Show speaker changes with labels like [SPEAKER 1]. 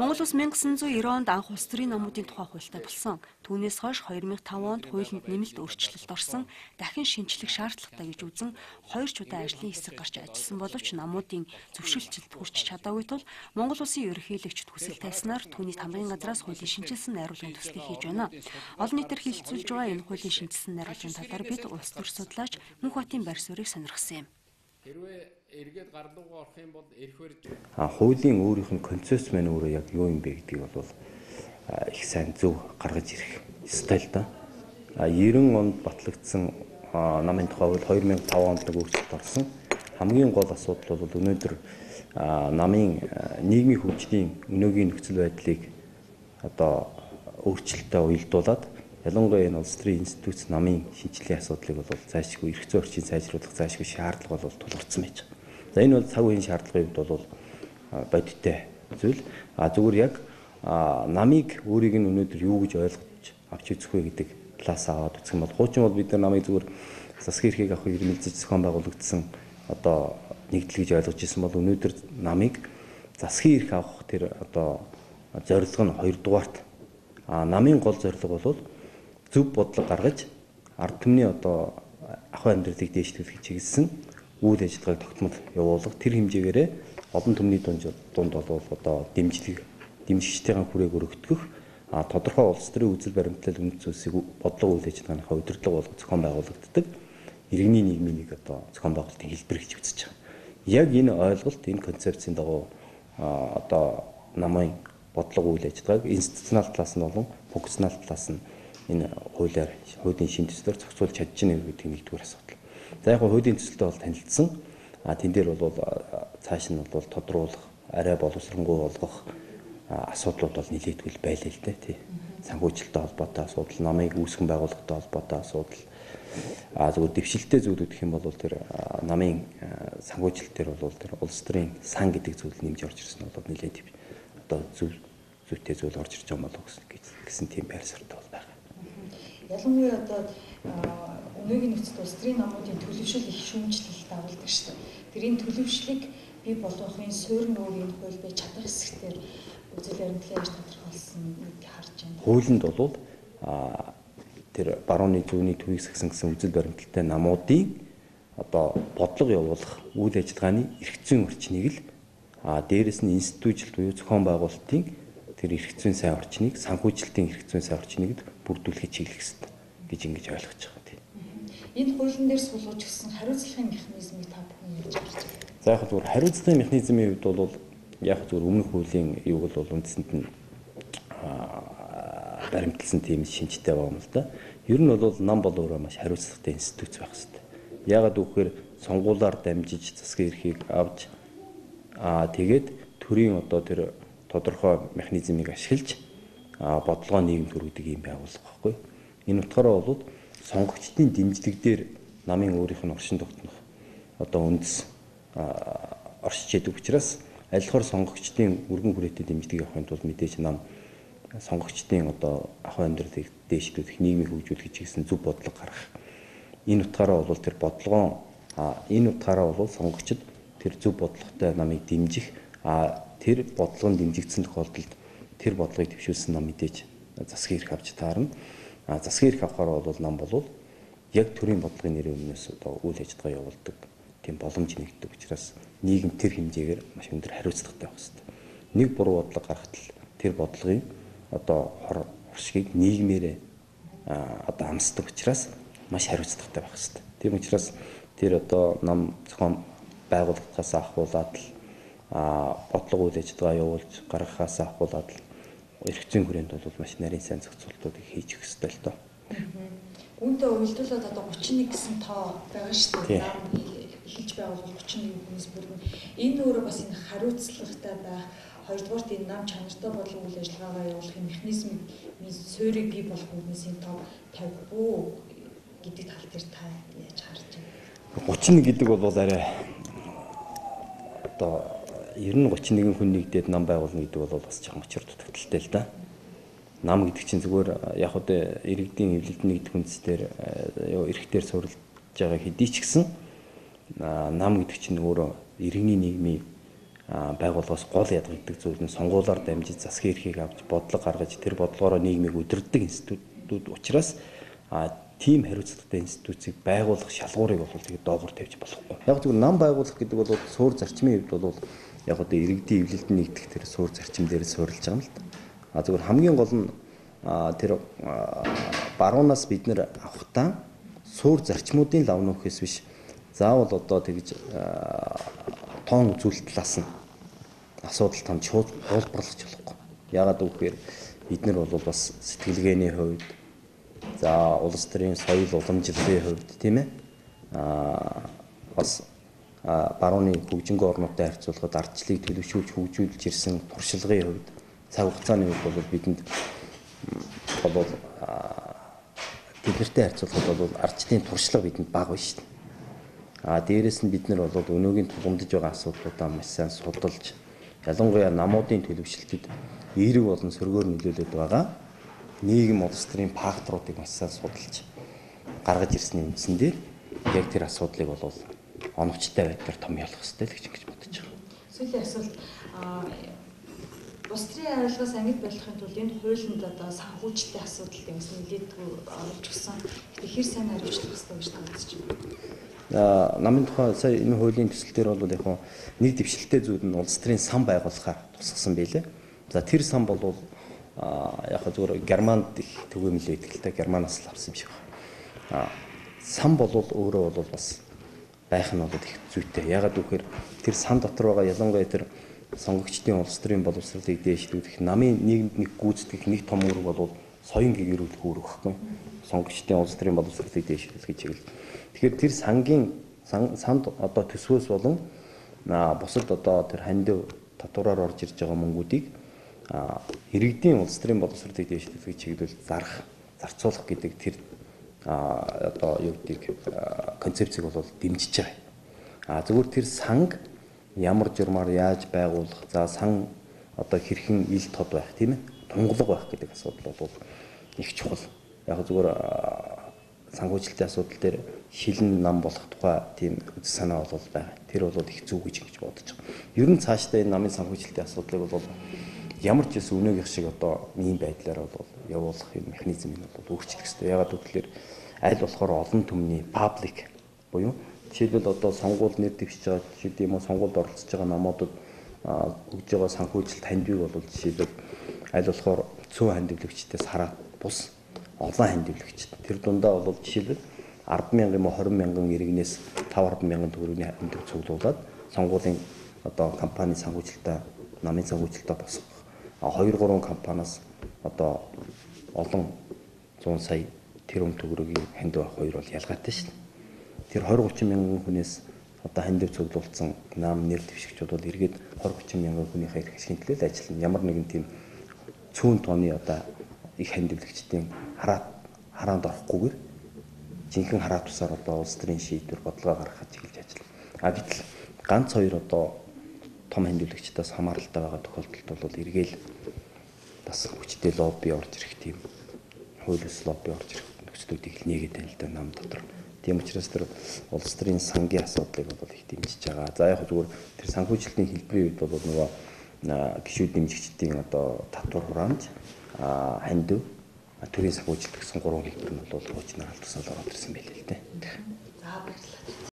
[SPEAKER 1] Монгол улс 1990 онд анх улс төрийн намуудын тухай хуультай болсон. Түүнээс хойш 2005 онд хуулинд нэмэлт өөрчлөлт орсон, дахин шинжлэх шаардлагатай гэж үзэн 2 удаа ажлын хэсэг гарч ажилласан боловч намуудын зөвшөөрөлтөд хүрч чадаагүй тул Монгол улсын ерөнхийлөгчд хүсэл тавьснаар түүний хамгийн газраас хуулийн шинжилсэн найруулгын төслийг хийж байна. Олон нийтээр хилцүүлж байгаа энэ хуулийн шинжилсэн найруулгын талаар бид улс төр судлаач Мөнхбатын байр суурийг сонирхсан юм.
[SPEAKER 2] Хуулийн өөрийнх нь концепц маань өөрөө яг юу юм бэ гэдгийг бол их сайн зөв гаргаж ирэх ёстой л да. 90 онд батлагдсан намын тухай бол 2005 онд нэг өөрчлөлт орсон. Хамгийн гол асуудал бол өнөөдөр намын нийгмийн хөгжлийн өнөөгийн нөхцөл байдлыг одоо өөрчлөлтөд уялдуулад ялангуяа энэ улс төрийн институт намын шинжилгээ асуудлыг бол цаашгүй эрх зүйн орчийг сайжруулах цаашгүй шаардлага бол тулгарсан байж байгаа. За энэ бол цаг үеийн шаардлагын хувьд бол бодиттой зүйл. Зүгээр яг намыг өөрийг нь өнөөдөр юу гэж ойлгож авч үзэх вэ гэдэг талаас аваад үзэх юм бол хуучин бол бид нар намыг зүгээр засгийн эрхийг авах ирмэлзэж зохион байгуулагдсан одоо нэгдэл гэж ойлгож ирсэн бол өнөөдөр намыг засгийн эрх авах тэр одоо зорилго нь хоёрдугаарт намын гол зорилго бол зөв бодлого гаргаж ард түмний одоо ахуй амьдралыг дээшлүүлэх чиглэсэн үйл ажиллагааг тогтмол явуулах тэр хэмжээгээрээ олон түмний дунд бол одоо дэмжигчдийн хүрээг өргөдгөх тодорхой улс төрийн үзэл баримтлал үнэт зүйлсийг бодлого үйл ажиллагааныхаа удирдлага болгох зохион байгуулагддаг иргэний нийгмийн нэг одоо зохион байгуулалтын хэлбэр гэж үзэж байгаа. Яг энэ ойлголт энэ концепцийн дагуу одоо намын бодлого үйл ажиллагааг институционал талаас нь болон функционал талаас нь энэ хуулийн шин төслөөр зохицуулж чадчихна гэдэг нэгдүгээр асуудал. За яг хуулийн төсөлтөд бол танилцсан. Тэн дээр бол цааш нь бол тодруулах, арай боловсронгуй болгох асуудлууд бол нэлээдгүй байлаа л дээ тий. Санхүүжилттэй холбоотой асуудал, намыг үүсгэн байгуулалттай холбоотой асуудал. Зөвхөн дэвшилттэй зүйлүүд гэх юм бол тэр намын санхүүжилтээр бол тэр улс төрийн сан гэдэг зүйл нэмж орж ирсэн бол нэлээд одоо зүйтэй зүйл орж ирж байгаа болов гэсэн тийм байр суурьтай бол байна.
[SPEAKER 3] Ялангуяа одоо өнөөгийн нөхцөлд улс төрийн намуудын төлөвшил их шүүмжлэлт агуулдаг шүү дээ. Тэрийн төлөвшлийг бий болгохын суурь нүүрийн хууль бий чадах хэсгээр үзэл баримтлал яаж тодорхойлсон гэдгийг харж байна.
[SPEAKER 2] Хуулинд бол тэр барууны зүүнний төвийг сагсан гэсэн үзэл баримталтай намуудын одоо бодлого явуулах үйл ажиллагааны эрх зүйн орчныг л дээрэс нь институтжилт буюу зохион байгуулалтын тэр эрх зүйн сайн орчныг санхүүжилтийн эрх зүйн сайн орчныг бүрдүүлэхэд чиглэх хэрэгтэй гэж ингэж ойлгож байгаа тийм.
[SPEAKER 3] Энэ хуулийн дээр суулгаж өгсөн хариуцлагын механизмыг та бүхэн яаж харж байна?
[SPEAKER 2] За яг зөвхөн хариуцлагын механизмын хувьд бол яг зөвхөн өмнөх хуулийн юуг бол үндсэнд нь баримтлсан тийм шинжтэй байгаа юм л да. Ер нь бол нам бол өөрөө маш хариуцлагатай институт байх хэрэгтэй. Яагаад гэвэл сонгуулиар дамжиж засгийн эрхийг авч тэгээд төрийн одоо тэр тодорхой механизмыг ашиглаж бодлогоо нийгэмд хүргэдэг юм байгууллага байхгүй. Энэ утгаараа бол сонгогчдын дэмжлэг дээр намын өөрийнх нь оршин тогтнох одоо үндэс оршиж яадаг учраас аль хор сонгогчдын өргөн хүрээтэй дэмжлэг авахын тулд мэдээж нам сонгогчдын одоо ахуй амьдралыг дээшлүүлэх, нийгмийг хөгжүүлэх гэсэн зөв бодлого гаргах. Энэ утгаараа бол тэр бодлогоо энэ утгаараа бол сонгогчд тэр зөв бодлоготой намыг дэмжих тэр бодлогын дэмжигдсэн тохиолдолд тэр бодлогыг дэвшүүлсэн нам мэдээж засгийн эрх авч таарна. Засгийн эрх авахаар бол нам болвол яг төрийн бодлогын нэрийн өмнөөс одоо үйл ажиллагаа явуулдаг тийм боломж нэгддэг учраас нийгэм тэр хэмжээгээр маш өндөр хариуцлагатай байх хэрэгтэй. Нэг буруу бодлого гаргахад тэр бодлогын одоо оршгийг нийгмээрээ одоо амсдаг учраас маш хариуцлагатай байх хэрэгтэй. Тийм учраас тэр одоо нам зохион байгуулалтаас ахуулаад л бодлого үйл ажиллагаа явуулж гаргахаас ахуулаад л эрх зүйн хүрээнд бол маш нарийн сайн зохицуултуудыг хийж өгөх ёстой л доо.
[SPEAKER 3] Үүнтэй уялдуулаад одоо 31 гэсэн тоо байгаа шүү дээ. Нам эхэлж байгаа бол 31 хүнээс бүрэн. Энэ өөрөө бас энэ хариуцлагатай байх, хоёрдугаарт энэ нам чанартай болон үйл ажиллагаагаа явуулахын механизмын суурийг бий болгох үднээс энэ тоо тавихгүй гэдэг тал дээр та яаж харж байна?
[SPEAKER 2] 31 гэдэг бол арай одоо 91 хүн нэгдээд нам байгуулна гэдэг бол бас жоохон очир дутагдaltaй л да. Нам гэдэг чинь зүгээр яг одоо иргэдийн эвлэлдний нэгдэх үндэстээр эрхтээр суурилж байгаа хэдий ч гэсэн нам гэдэг чинь өөрөө иргэний нийгмийн байгууллагаас гол ядгагддаг зүйл нь сонгуулиар дамжиж засгийн эрхийг авч бодлого гаргаж тэр бодлогоороо нийгмийг удирддаг институтууд учраас тийм хариуцлагатай институцийг байгуулах шалгуурыг бол тэгээд доогуур тавьж болохгүй. Яг зөвхөн нам байгуулах гэдэг бол суур зарчмын хувьд бол яг одоо иргэдийн эвлэлд нэгдэх тэр суур зарчим дээр суурилж байгаа юм л да. Зөвхөн хамгийн гол нь тэр баруунаас бид нэр авахтаа суур зарчмуудын лав нөхөөс биш заавал одоо тэгж тоон үзүүлэлт талаас нь асуудал томч хуулбарлаж болохгүй. Яагаад гэвэл бид нар бол бас сэтгэлгээний хувьд за улс төрийн соёл уламжлалын хувьд тийм ээ бас барууны хөгжингөө орнуудтай харьцуулахад ардчлалыг төлөвшүүлж хөгжүүлж ирсэн туршлагын хувьд цаг хугацааны хувьд бол бидэнд бол тэднэртэй харьцуулахад бол ардчлалын туршлага бидэнд бага байна шүү дээ. Дээрээс нь бид нар бол өнөөгийн тулгамдж байгаа асуудлуудаа маш сайн судалж ялангуяа намуудын төлөвшлөлтөд эерэг болон сөргөөр нөлөөлөд байгаа нийгэм улс төрийн факторуудыг маш сайн судалж гаргаж ирсний үндсэн дээр яг тэр асуудлыг бол оновчтой байдлаар томьёолох хэрэгтэй л гэж бодож байгаа.
[SPEAKER 3] Сүүлийн асуулт улс төрийн авилгаас ангид байлгахын тулд энэ хуулинд одоо санхүүжилтийн асуудал юмс нэлээдгүй оруулж гисэн. Тэгэхээр сайн хариуцлах хэрэгтэй гэж бодож байна.
[SPEAKER 2] Намын тухай сая энэ хуулийн төсөл дээр бол яг нэг дэвшилтэй зүйл нь улс төрийн сан байгуулахаар тусгасан байлээ. За тэр сан бол яг зөвхөн Германд их төвөмөл байдаг л та Германаас л авсан юм шиг байна. Сан бол өөрөө бол бас байх нь бол их зүйтэй. Ягаад гэвэл тэр сан дотор байгаа ялангуяа тэр сонгогчдын улс төрийн боловсролыг дээшлүүлэх намын нийгэмд нэг гүйцэтгэх нэг том үүрэг бол соён гэгэрүүлэх үүрэг байхгүй. Сонгогчдын улс төрийн боловсролыг дээшлүүлэх гэж хэлдэг. Тэгэхээр тэр санд одоо төсвөөс болон бусад одоо тэр хандив татвараар орж ирж байгаа мөнгүүдийг иргэдийн улс төрийн боловсролыг дээшлүүлэх чиглэл зарцуулах гэдэг тэр одоо юу гэдэг концепцийг бол дэмжиж байгаа. Зөвхөн тэр санг ямар журмаар яаж байгуулах, за сан одоо хэрхэн ил тод байх тийм ээ, тунгалаг байх гэдэг асуудал бол их чухал. Яг зүгээр санхүүжилтийн асуудал дээр шилэн нам болох тухай тийм үзэл санаа бол байгаа. Тэр бол их зөв гэж бодож байгаа. Ер нь цаашдаа энэ намын санхүүжилтийн асуудлыг бол ямар ч гэсэн өнөөгийнх шиг одоо ийм байдлаар бол явуулах юм механизм нь бол өөрчлөх хэрэгтэй. Ягаад гэвэл аль болохоор олон түмний паблик буюу жишээлбэл одоо сонгуул нэр дэвшиж байгаа жишээ юм уу сонгуульд оролцож байгаа намуудад өгж байгаа санхүүжилт хандивыг бол жишээлбэл аль болохоор цөөн хандивлагчдаас хараад бус олон хандивлагчд тэр дундаа бол жишээлбэл 10,000 юм уу 20,000 иргэнээс 5-10,000 төгрөгийн хандив цуглуулад сонгуулийн одоо компани санхүүжилтаа намын санхүүжилтаа босгох 2-3 компаниас одоо олон 100 сая тэрбум төгрөгийн хандив авах хоёр бол ялгаатай шүү дээ. Тэр 20-30 мянган хүнээс одоо хандив цуглуулсан нам нэр дэвшигчуд бол эргээд 20-30 мянган хүнийхээ эрх ашигын төлөө ажиллана. Ямар нэгэн тийм цөөн тооны одоо их хандивлагчдын хараанд орохгүйгээр жинхэнэ хараа тусаар одоо улс төрийн шийдвэр бодлого гаргахад чиглэж ажиллана. Гэтэл ганц хоёр одоо том хандивлагчдаас хамааралтай байгаа тохиолдолд бол эргээл бас хүчтэй лобби орж ирэх тийм хуулиас лобби орж ирэх нөхцөлүүдийг нээгээд байна л да нам дотор. Тийм учраас тэр улс төрийн сангийн асуудлыг бол их дэмжиж байгаа. За яг зүгээр тэр санхүүжилтийн хэлбэрийн үед бол нөгөө гишүүд дэмжигчдийн одоо татвар хураамж хандив төрийн санхүүжилт гэсэн 3 хэлбэр нь бол хуучнаар аль тусаал ороод ирсэн байлээ л дээ.
[SPEAKER 3] За баярлалаа.